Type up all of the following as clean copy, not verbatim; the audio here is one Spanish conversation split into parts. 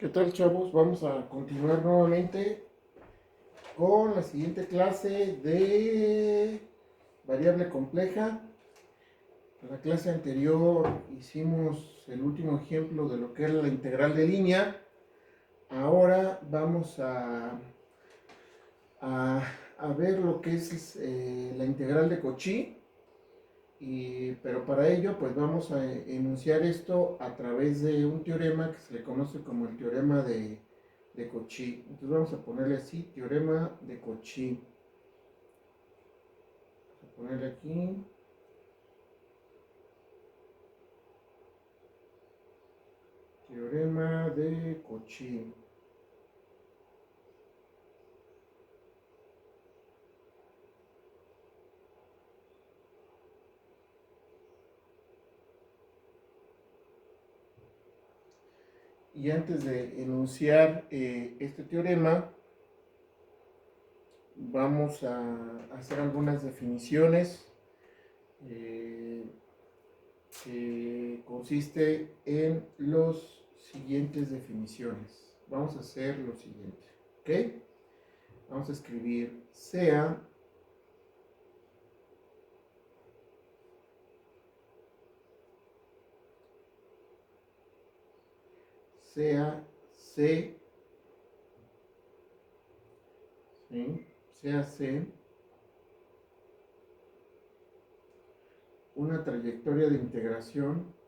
¿Qué tal, chavos? Vamos a continuar nuevamente con la siguiente clase de variable compleja. En la clase anterior hicimos el último ejemplo de lo que era la integral de línea. Ahora vamos a, a ver lo que es la integral de Cauchy. Pero para ello pues vamos a enunciar esto a través de un teorema que se le conoce como el teorema de Cauchy. Entonces vamos a ponerle así, teorema de Cauchy. Vamos a ponerle aquí. Teorema de Cauchy. Y antes de enunciar este teorema, vamos a hacer algunas definiciones que consiste en los siguientes definiciones. Vamos a hacer lo siguiente, ¿ok? Vamos a escribir sea C, ¿sí? Sea C una trayectoria de integración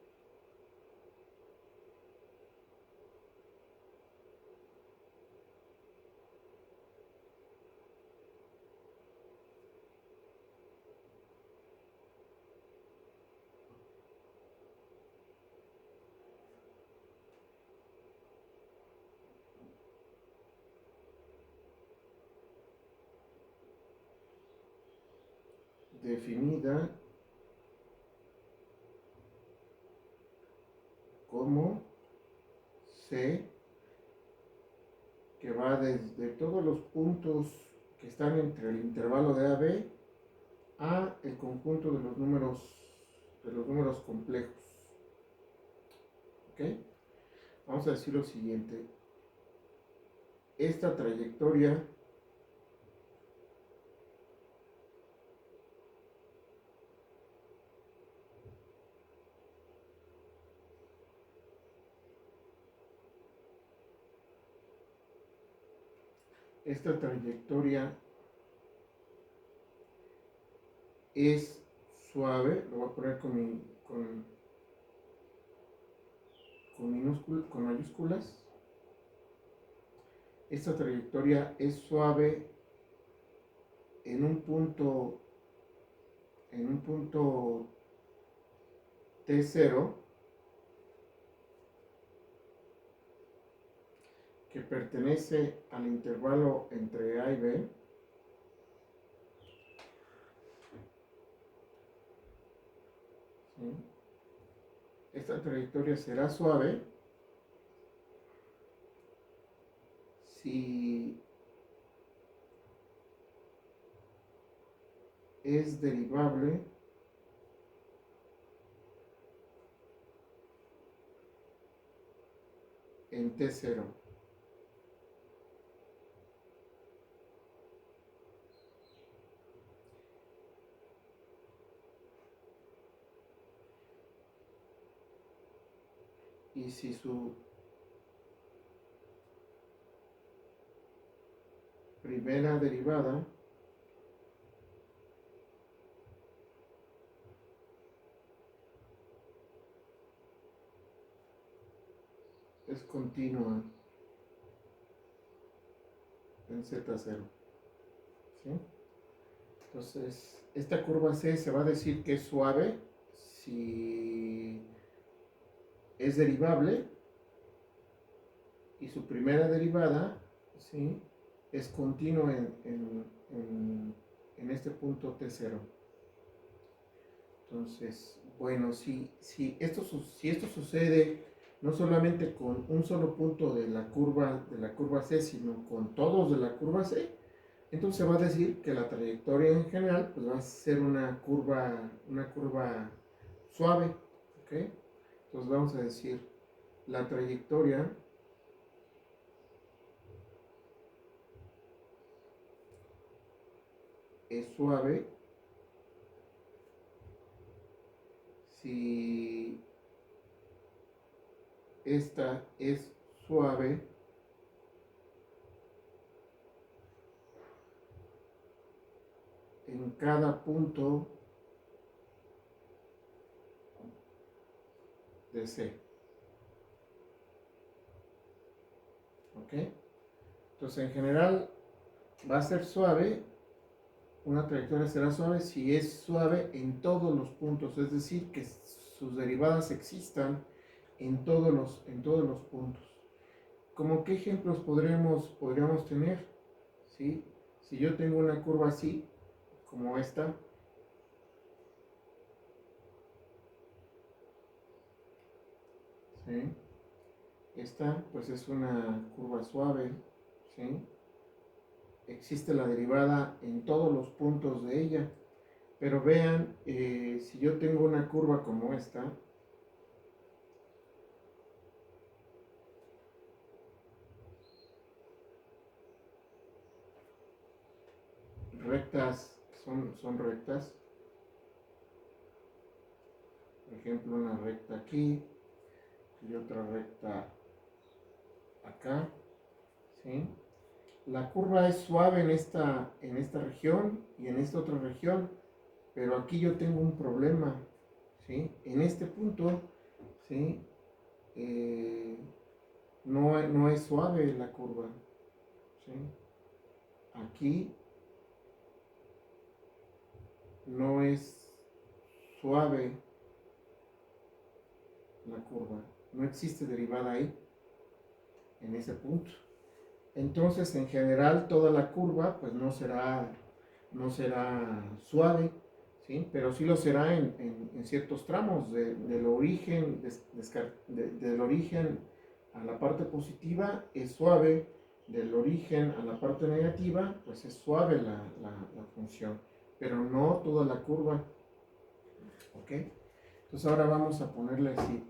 definida como C que va desde todos los puntos que están entre el intervalo de AB a el conjunto de los números complejos. ¿Ok? Vamos a decir lo siguiente. Esta trayectoria esta trayectoria es suave, lo voy a poner con mayúsculas. Esta trayectoria es suave en un punto T0 que pertenece al intervalo entre A y B. ¿Sí? Esta trayectoria será suave si es derivable en T0. Y si su primera derivada es continua en Z0. ¿Sí? Entonces, esta curva C se va a decir que es suave si es derivable y su primera derivada, ¿sí?, es continua en este punto T0. Entonces, bueno, si esto sucede no solamente con un solo punto de la curva C, sino con todos de la curva C, entonces se va a decir que la trayectoria en general pues va a ser una curva suave, ¿ok? Entonces vamos a decir la trayectoria es suave, si esta es suave, en cada punto de C. ¿Ok? Entonces, en general, va a ser suave, una trayectoria será suave si es suave en todos los puntos, es decir, que sus derivadas existan en todos los puntos. ¿Cómo qué ejemplos podríamos tener? ¿Sí? Si yo tengo una curva así, como esta, ¿sí? Esta pues es una curva suave, ¿sí? Existe la derivada en todos los puntos de ella, pero vean, si yo tengo una curva como esta, rectas, son rectas, por ejemplo una recta aquí y otra recta acá, ¿sí? La curva es suave en esta región y en esta otra región, pero aquí yo tengo un problema, ¿sí? En este punto, ¿sí? No es suave la curva, ¿sí? Aquí no es suave la curva, no existe derivada ahí, en ese punto. Entonces, en general, toda la curva pues no será suave, ¿sí? Pero sí lo será en ciertos tramos, del origen, del origen a la parte positiva es suave, del origen a la parte negativa pues es suave la función, pero no toda la curva, ¿ok? Entonces ahora vamos a ponerle así,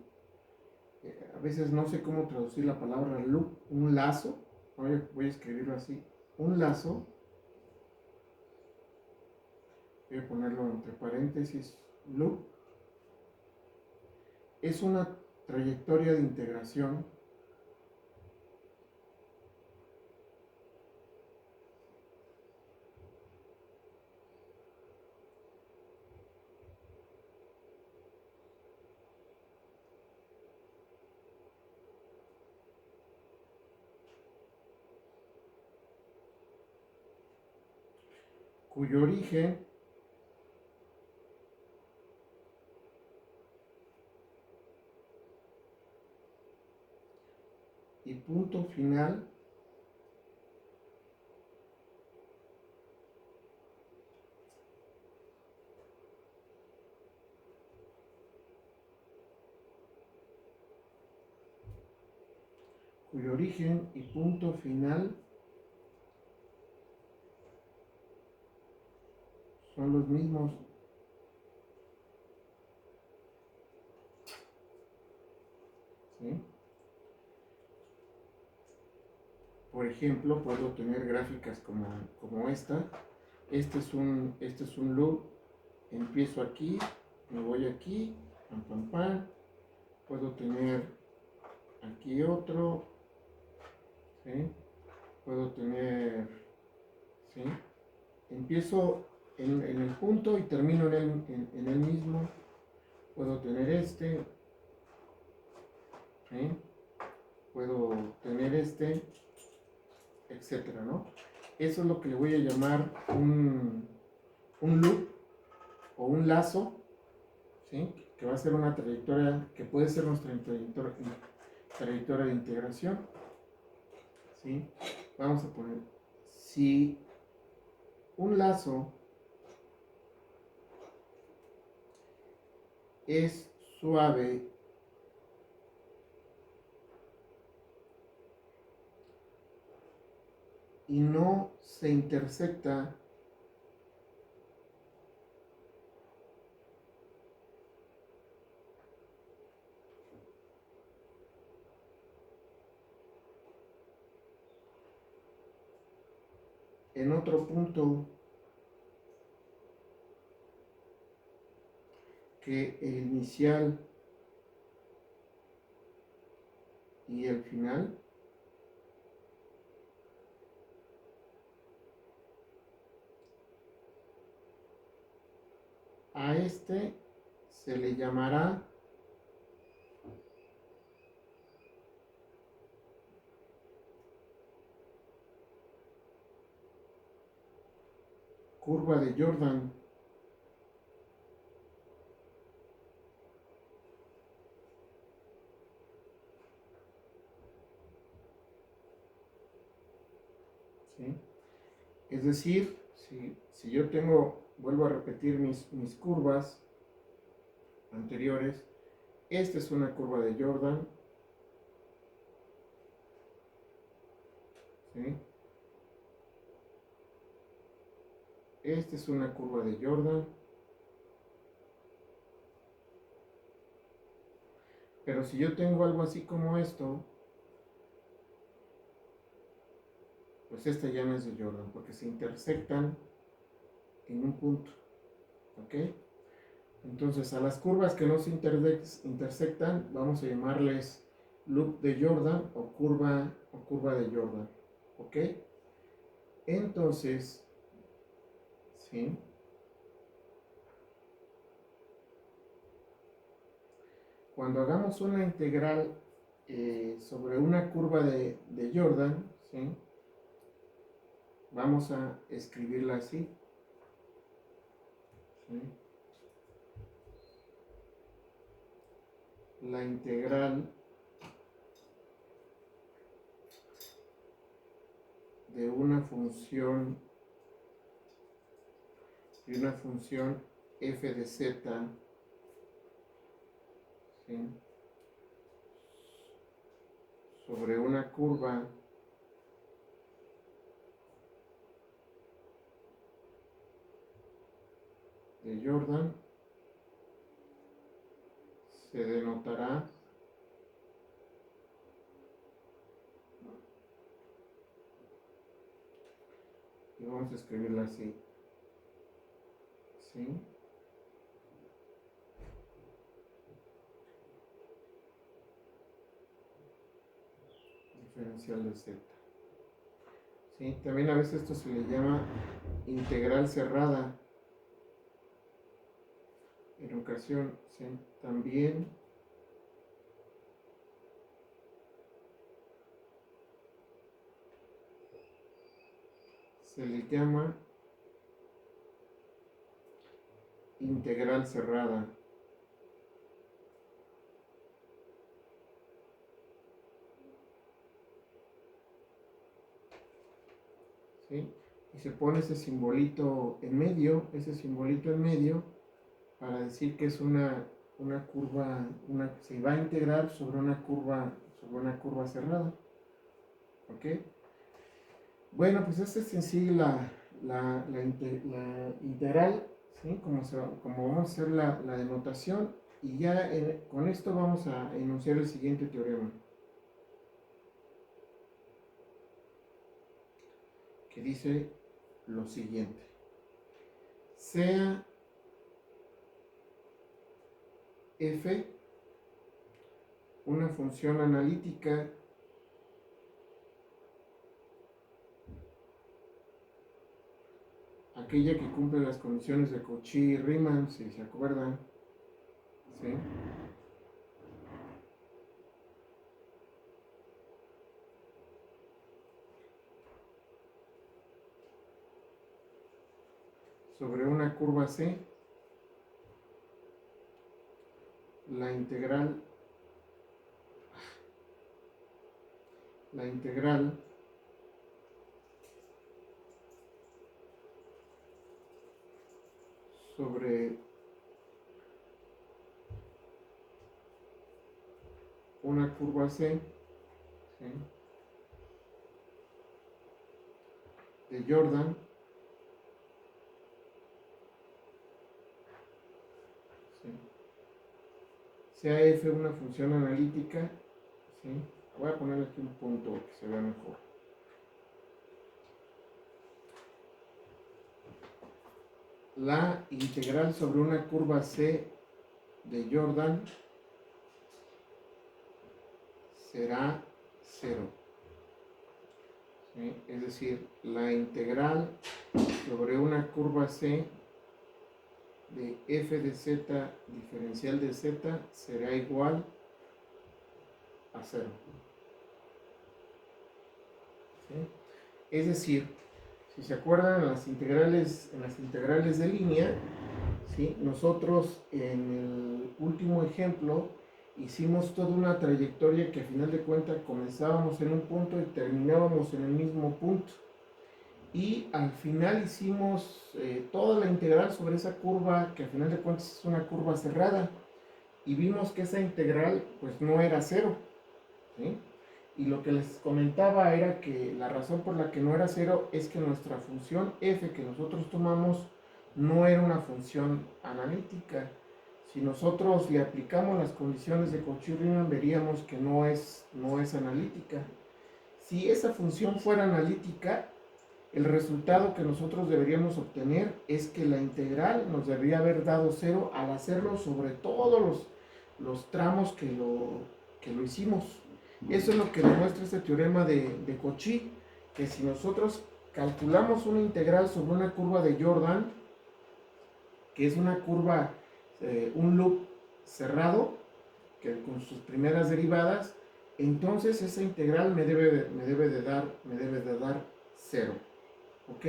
a veces no sé cómo traducir la palabra loop, un lazo, voy a escribirlo así, un lazo, voy a ponerlo entre paréntesis, loop, es una trayectoria de integración cuyo origen y punto final cuyo origen y punto final son los mismos, ¿sí? Por ejemplo, puedo tener gráficas como esta. Este es un loop. Empiezo aquí, me voy aquí, pam, pam, pam. Puedo tener aquí otro, ¿sí? Puedo tener, ¿sí? Empiezo en el punto y termino en el mismo. Puedo tener este, ¿sí? Puedo tener este, etcétera, ¿no? Eso es lo que le voy a llamar un loop o un lazo, ¿sí? Que va a ser una trayectoria, que puede ser nuestra trayectoria de integración, ¿sí? Vamos a poner, si un lazo es suave y no se intersecta en otro punto que el inicial y el final a este se le llamará curva de Jordan. ¿Sí? Es decir, si yo vuelvo a repetir mis curvas anteriores, esta es una curva de Jordan, ¿sí? Esta es una curva de Jordan, pero si yo tengo algo así como esto, pues esta ya no es de Jordan, porque se intersectan en un punto, ¿ok? Entonces a las curvas que no se intersectan vamos a llamarles loop de Jordan o curva de Jordan, ¿ok? Entonces, ¿sí? Cuando hagamos una integral sobre una curva de Jordan, ¿sí? Vamos a escribirla así, ¿sí? La integral de una función f de z, ¿sí? Sobre una curva de Jordan se denotará y vamos a escribirla así, ¿sí? Diferencial de z, ¿sí? También a veces esto se le llama integral cerrada. En ocasión, ¿sí? También se le llama integral cerrada. ¿Sí? Y se pone ese simbolito en medio, para decir que es una curva, se va a integrar sobre una curva cerrada. ¿Ok? Bueno, pues esta es en sí la integral, ¿sí? Como vamos a hacer la denotación, y ya con esto vamos a enunciar el siguiente teorema, que dice lo siguiente: sea f una función analítica aquella que cumple las condiciones de Cauchy y Riemann, si se acuerdan, ¿sí? Sobre una curva C, la integral sobre una curva C, ¿sí? De Jordan, ¿sí? Sea f una función analítica, ¿sí? Voy a poner aquí un punto que se vea mejor. La integral sobre una curva C de Jordan será 0. ¿Sí? Es decir, la integral sobre una curva C de f de z diferencial de z será igual a 0. ¿Sí? Es decir, si se acuerdan en las integrales de línea, ¿sí? Nosotros en el último ejemplo hicimos toda una trayectoria que a final de cuentas comenzábamos en un punto y terminábamos en el mismo punto. Y al final hicimos toda la integral sobre esa curva que a final de cuentas es una curva cerrada. Y vimos que esa integral pues no era 0. ¿Sí? Y lo que les comentaba era que la razón por la que no era 0 es que nuestra función f que nosotros tomamos no era una función analítica. Si nosotros le aplicamos las condiciones de Cauchy-Riemann, veríamos que no es analítica. Si esa función fuera analítica, el resultado que nosotros deberíamos obtener es que la integral nos debería haber dado 0 al hacerlo sobre todos los tramos que lo hicimos. Eso es lo que demuestra este teorema de Cauchy, que si nosotros calculamos una integral sobre una curva de Jordan, que es una curva, un loop cerrado, que con sus primeras derivadas, entonces esa integral me debe de dar 0. ¿Ok?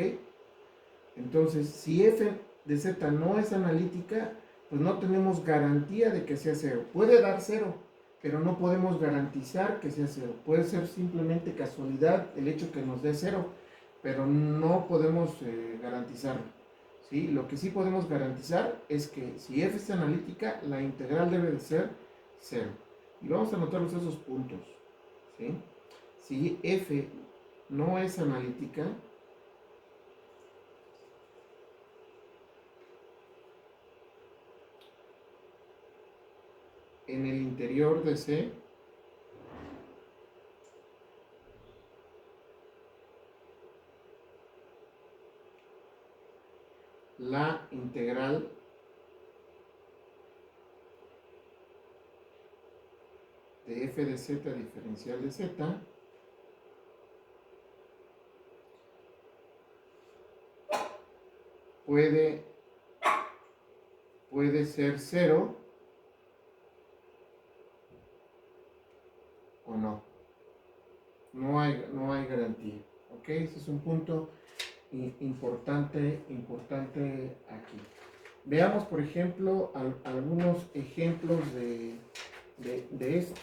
Entonces, si f de z no es analítica, pues no tenemos garantía de que sea 0. Puede dar 0, pero no podemos garantizar que sea 0. Puede ser simplemente casualidad el hecho que nos dé 0, pero no podemos garantizarlo. ¿Sí? Lo que sí podemos garantizar es que si f es analítica, la integral debe de ser 0. Y vamos a anotarlos esos puntos. ¿Sí? Si f no es analítica, en el interior de C la integral de f de z diferencial de z puede ser 0 o no. No hay garantía. ¿Ok? Ese es un punto importante aquí. Veamos, por ejemplo, algunos ejemplos de esto.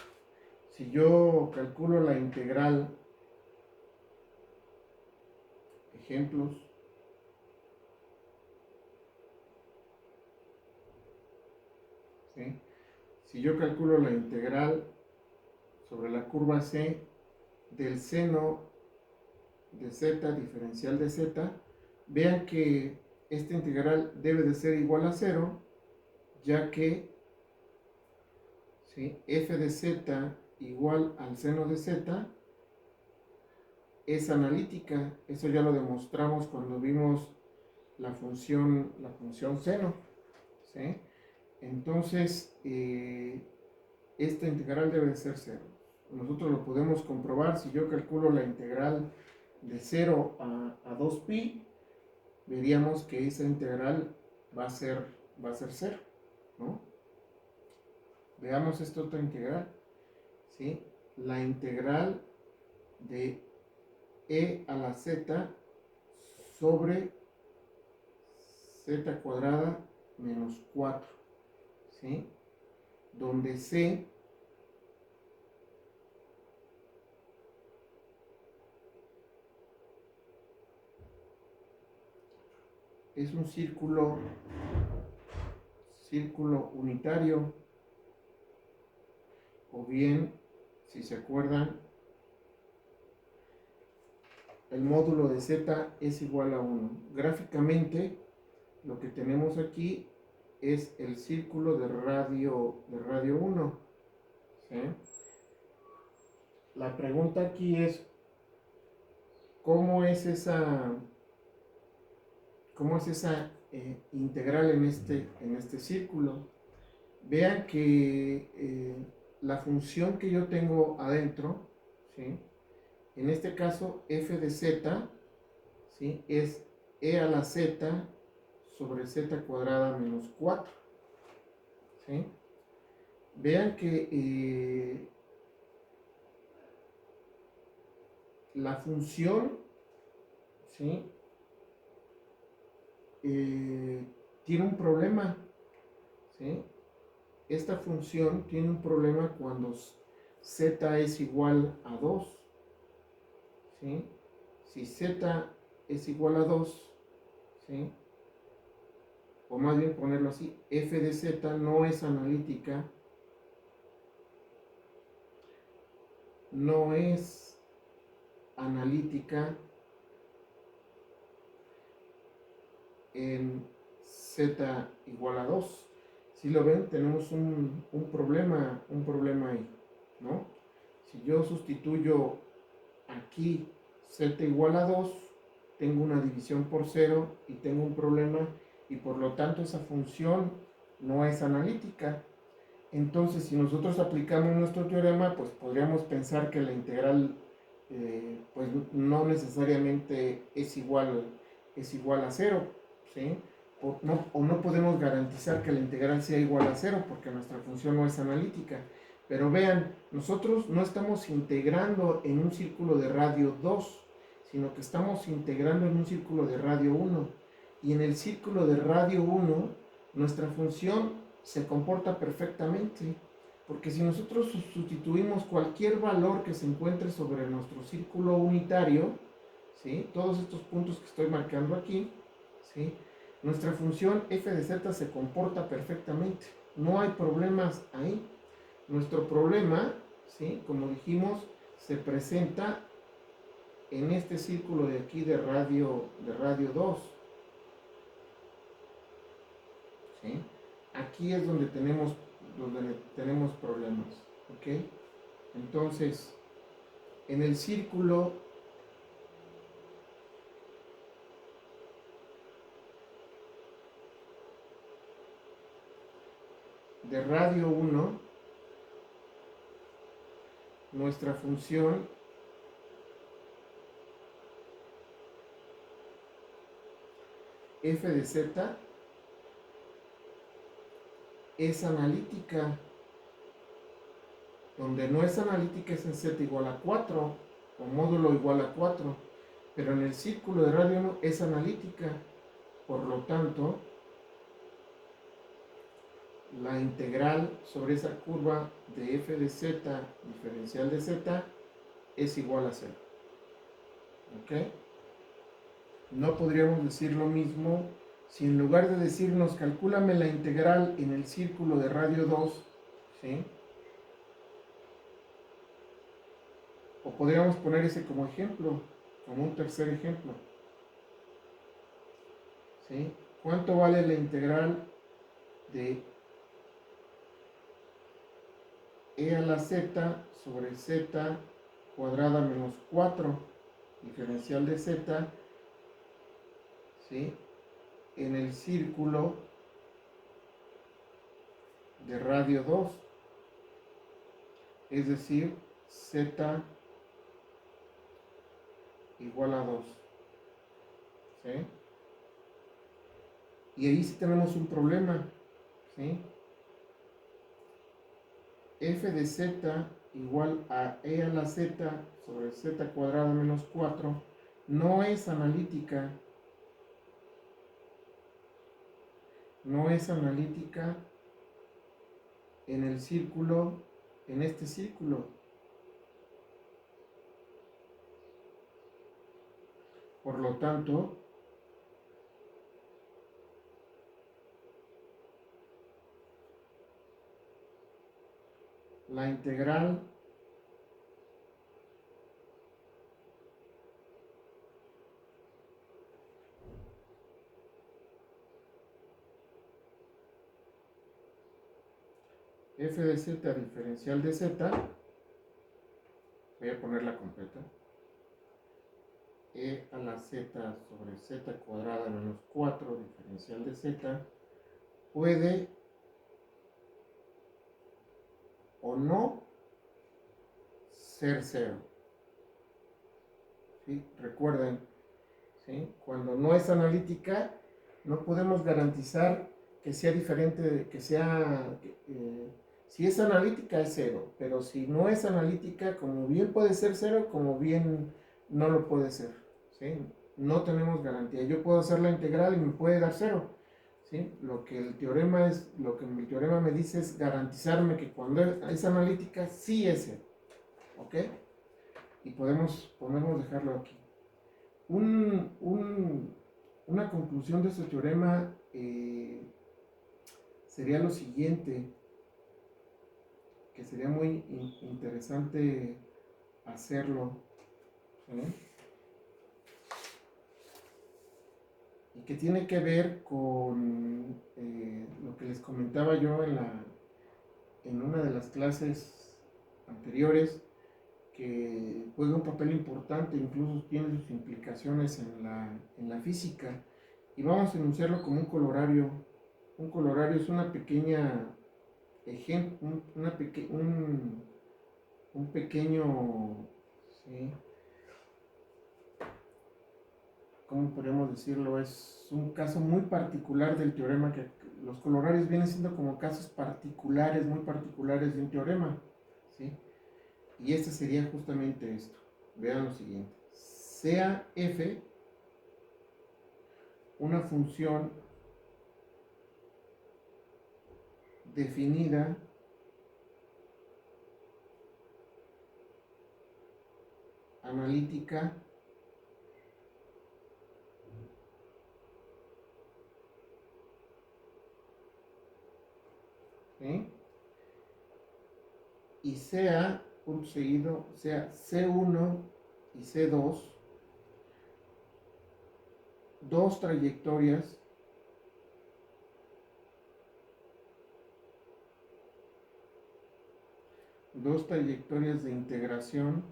Si yo calculo la integral, ejemplos, ¿sí? Si yo calculo la integral sobre la curva C del seno de z diferencial de z, vean que esta integral debe de ser igual a 0, ya que ¿sí? f de z igual al seno de z es analítica. Eso ya lo demostramos cuando vimos la función seno. ¿Sí? Entonces, esta integral debe de ser 0. Nosotros lo podemos comprobar si yo calculo la integral de 0 a 2pi, veríamos que esa integral va a ser 0, ¿no? Veamos esta otra integral, ¿sí? La integral de e a la z sobre z cuadrada menos 4, ¿sí? Donde c es un círculo unitario, o bien, si se acuerdan, el módulo de z es igual a 1. Gráficamente, lo que tenemos aquí es el círculo de radio 1. ¿Sí? La pregunta aquí es, ¿cómo es esa integral en este círculo? vean que la función que yo tengo adentro, ¿sí? En este caso f de z, ¿sí? Es e a la z sobre z cuadrada menos 4, ¿sí? Vean que la función, ¿sí? Tiene un problema, ¿sí? Esta función tiene un problema cuando z es igual a 2, ¿sí? Si z es igual a 2, ¿sí? O más bien ponerlo así, f de z no es analítica, no es analítica en z igual a 2. Si lo ven, tenemos un problema ahí, ¿no? Si yo sustituyo aquí z igual a 2, tengo una división por 0 y tengo un problema, y por lo tanto esa función no es analítica. Entonces, si nosotros aplicamos nuestro teorema, pues podríamos pensar que la integral pues no necesariamente es igual a 0, ¿sí? O no podemos garantizar que la integral sea igual a 0 porque nuestra función no es analítica. Pero vean, nosotros no estamos integrando en un círculo de radio 2, sino que estamos integrando en un círculo de radio 1. Y en el círculo de radio 1, nuestra función se comporta perfectamente, porque si nosotros sustituimos cualquier valor que se encuentre sobre nuestro círculo unitario, ¿sí? Todos estos puntos que estoy marcando aquí, ¿sí? Nuestra función f de z se comporta perfectamente, no hay problemas ahí. Nuestro problema, ¿sí? Como dijimos, se presenta en este círculo de aquí de radio 2, ¿sí? Aquí es donde tenemos problemas, ¿ok? Entonces, en el círculo de radio 1, nuestra función f de z es analítica. Donde no es analítica es en z igual a 4 o módulo igual a 4, pero en el círculo de radio 1 es analítica. Por lo tanto, la integral sobre esa curva de f de z diferencial de z es igual a 0. ¿Ok? No podríamos decir lo mismo si en lugar de decirnos calcúlame la integral en el círculo de radio 2, ¿sí? O podríamos poner ese como ejemplo, como un tercer ejemplo, ¿sí? ¿Cuánto vale la integral de e a la z sobre z cuadrada menos 4 diferencial de z, ¿sí? En el círculo de radio 2, es decir, z igual a 2, ¿sí? Y ahí sí tenemos un problema, ¿sí? F de z igual a e a la z sobre z cuadrada menos 4 no es analítica, en el círculo, en este círculo. Por lo tanto, la integral f de z diferencial de z, voy a ponerla completa, e a la z sobre z cuadrada menos 4 diferencial de z, puede o no ser cero. ¿Sí? Recuerden, ¿sí? Cuando no es analítica, no podemos garantizar que sea diferente, que sea, si es analítica es cero, pero si no es analítica, como bien puede ser cero, como bien no lo puede ser, ¿sí? No tenemos garantía. Yo puedo hacer la integral y me puede dar cero, ¿sí? Lo que el teorema me dice es garantizarme que cuando es analítica sí es cero, ¿ok? Y podemos dejarlo aquí. Una conclusión de este teorema sería lo siguiente, que sería muy interesante hacerlo, ¿sí? Y que tiene que ver con lo que les comentaba yo en una de las clases anteriores, que juega un papel importante, incluso tiene sus implicaciones en la física. Y vamos a enunciarlo como un colorario. Un colorario es una pequeña ejemplo, un pequeño, ¿sí? ¿Cómo podríamos decirlo? Es un caso muy particular del teorema, que los colorarios vienen siendo como casos particulares, muy particulares de un teorema, ¿sí? Y este sería justamente esto. Vean lo siguiente. Sea f una función definida analítica ¿sí? Y sea, punto seguido, sea C1 y C2, dos trayectorias de integración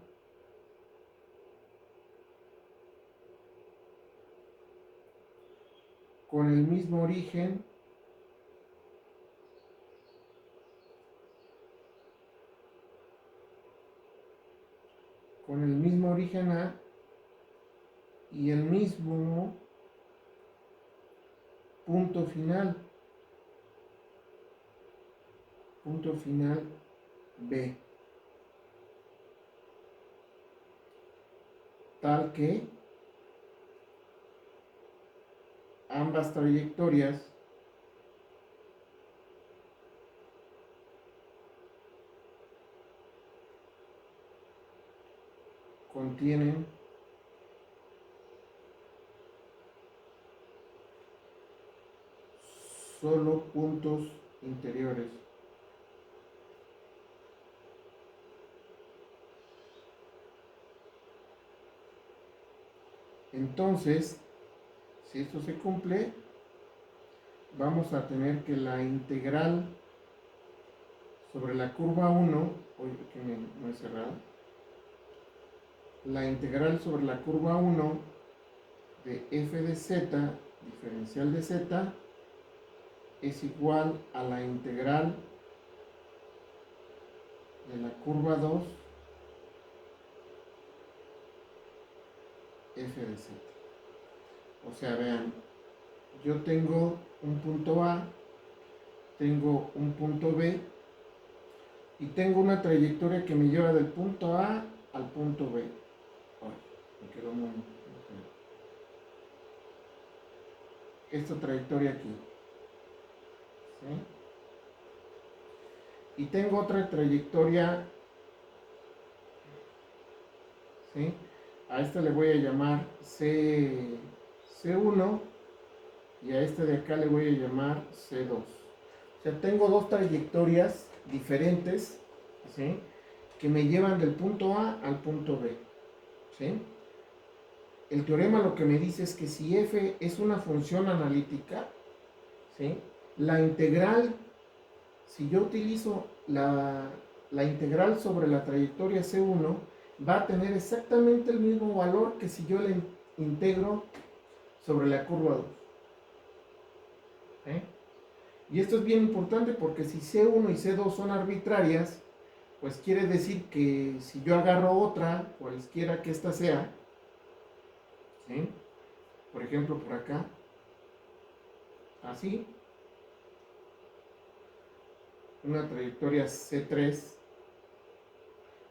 con el mismo origen A y el mismo punto final B, tal que ambas trayectorias contienen solo puntos interiores. Entonces, si esto se cumple, vamos a tener que la integral sobre la curva 1, oye, que no he cerrado, la integral sobre la curva 1 de f de z, diferencial de z, es igual a la integral de la curva 2 f de z. O sea, vean, yo tengo un punto A, tengo un punto B y tengo una trayectoria que me lleva del punto A al punto B. Ay, me quedó muy... esta trayectoria aquí, ¿sí? Y tengo otra trayectoria, ¿sí? A esta le voy a llamar C1 y a esta de acá le voy a llamar C2. O sea, tengo dos trayectorias diferentes, ¿sí? Que me llevan del punto A al punto B, ¿sí? El teorema lo que me dice es que si f es una función analítica, ¿sí? La integral, si yo utilizo la integral sobre la trayectoria C1, va a tener exactamente el mismo valor que si yo la integro sobre la curva 2. ¿Sí? Y esto es bien importante porque si C1 y C2 son arbitrarias, pues quiere decir que si yo agarro otra, cualquiera que esta sea, ¿sí? Por ejemplo, por acá, así, una trayectoria C3,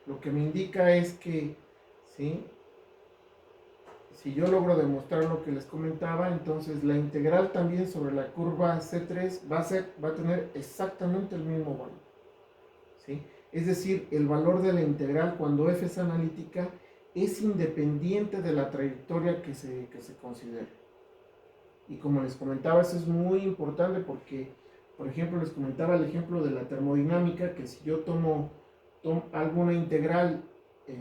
lo que me indica es que, ¿sí? Si yo logro demostrar lo que les comentaba, entonces la integral también sobre la curva C3 va a tener exactamente el mismo valor, ¿sí? Es decir, el valor de la integral cuando f es analítica es independiente de la trayectoria que se considere. Y como les comentaba, eso es muy importante porque, por ejemplo, les comentaba el ejemplo de la termodinámica, que si yo tomo alguna integral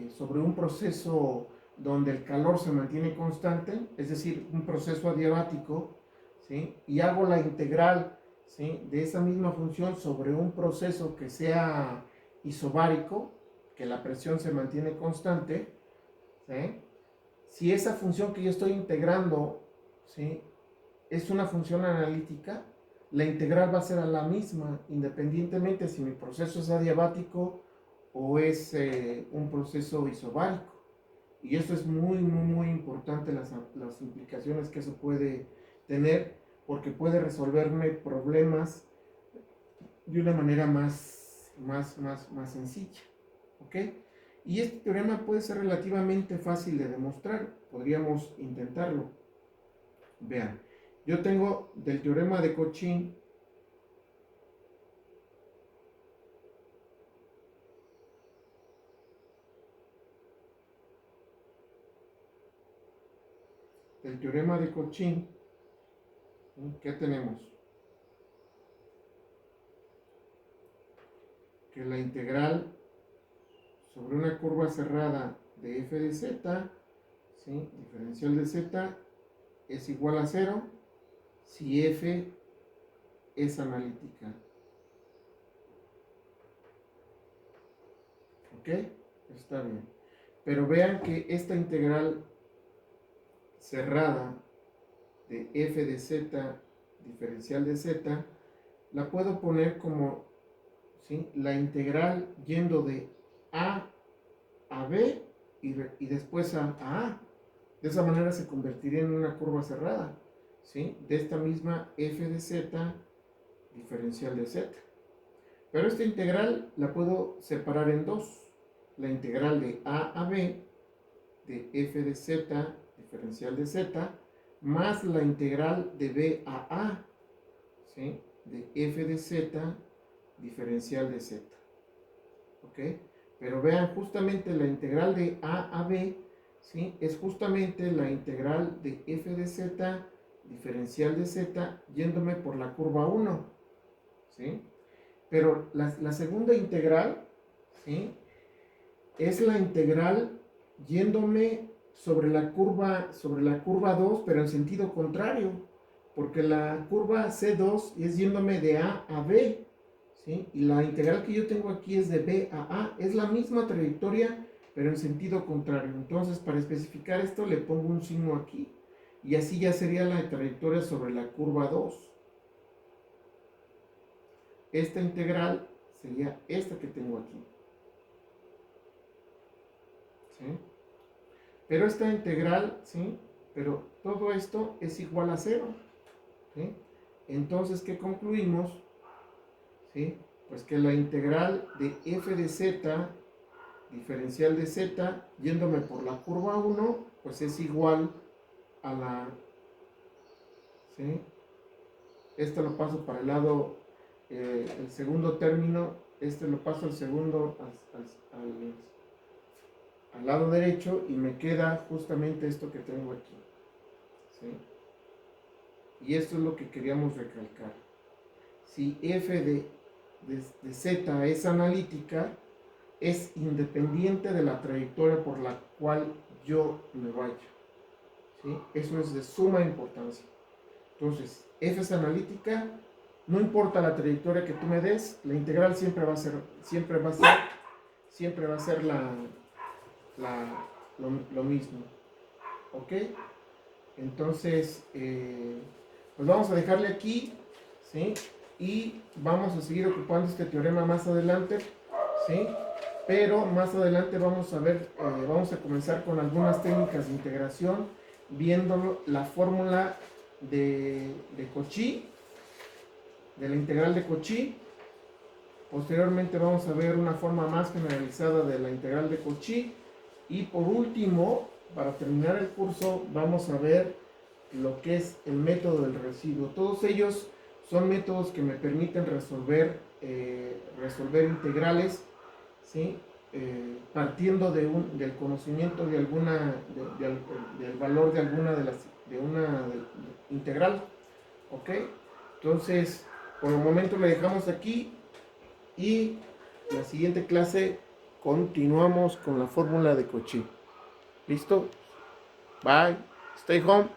sobre un proceso donde el calor se mantiene constante, es decir, un proceso adiabático, ¿sí? Y hago la integral, ¿sí?, de esa misma función sobre un proceso que sea isobárico, que la presión se mantiene constante, ¿sí? Si esa función que yo estoy integrando, ¿sí?, es una función analítica, la integral va a ser a la misma, independientemente si mi proceso es adiabático o es un proceso isobárico. Y eso es muy importante, las implicaciones que eso puede tener, porque puede resolverme problemas de una manera más sencilla. ¿Ok? Y este teorema puede ser relativamente fácil de demostrar, podríamos intentarlo. Vean, yo tengo del teorema de Cauchy, ¿qué tenemos? Que la integral sobre una curva cerrada de f de z, ¿sí?, diferencial de z, es igual a 0 si f es analítica. ¿Ok? Está bien. Pero vean que esta integral cerrada de f de z, diferencial de z, la puedo poner como, ¿sí?, la integral yendo de a b y después a a. De esa manera se convertiría en una curva cerrada, ¿sí?, de esta misma f de z, diferencial de z. Pero esta integral la puedo separar en dos. La integral de a b de f de z, diferencial de z, más la integral de b a a, ¿sí?, de f de z, diferencial de z. ¿Ok? Pero vean, justamente la integral de a b, ¿sí?, es justamente la integral de f de z, diferencial de z, yéndome por la curva 1, ¿sí? Pero la segunda integral, ¿sí?, es la integral yéndome sobre la curva 2, pero en sentido contrario, porque la curva C2 es yéndome de A a B, ¿sí? Y la integral que yo tengo aquí es de B a A, es la misma trayectoria, pero en sentido contrario. Entonces, para especificar esto, le pongo un signo aquí, y así ya sería la trayectoria sobre la curva 2. Esta integral sería esta que tengo aquí, ¿sí? Pero esta integral, ¿sí?, pero todo esto es igual a 0, ¿sí? Entonces, ¿qué concluimos? ¿Sí? Pues que la integral de f de z, diferencial de z, yéndome por la curva 1, pues es igual a la, ¿sí?, esto lo paso para el lado, el segundo término, este lo paso al segundo, al lado derecho, y me queda justamente esto que tengo aquí, ¿sí? Y esto es lo que queríamos recalcar. Si f de z es analítica, es independiente de la trayectoria por la cual yo me vaya, ¿sí? Eso es de suma importancia. Entonces, f es analítica, no importa la trayectoria que tú me des, la integral siempre va a ser lo mismo. ¿Ok? Entonces, pues vamos a dejarle aquí, ¿sí? Y vamos a seguir ocupando este teorema más adelante, ¿sí? pero más adelante vamos a ver, vamos a comenzar con algunas técnicas de integración, viendo la fórmula de Cauchy, de la integral de Cauchy. Posteriormente vamos a ver una forma más generalizada de la integral de Cauchy. Y por último, para terminar el curso, vamos a ver lo que es el método del residuo. Todos ellos son métodos que me permiten resolver integrales, ¿sí? Partiendo del conocimiento de del valor de alguna de una integral. ¿Ok? Entonces, por el momento le dejamos aquí y en la siguiente clase continuamos con la fórmula de Cauchy. ¿Listo? Bye. Stay home.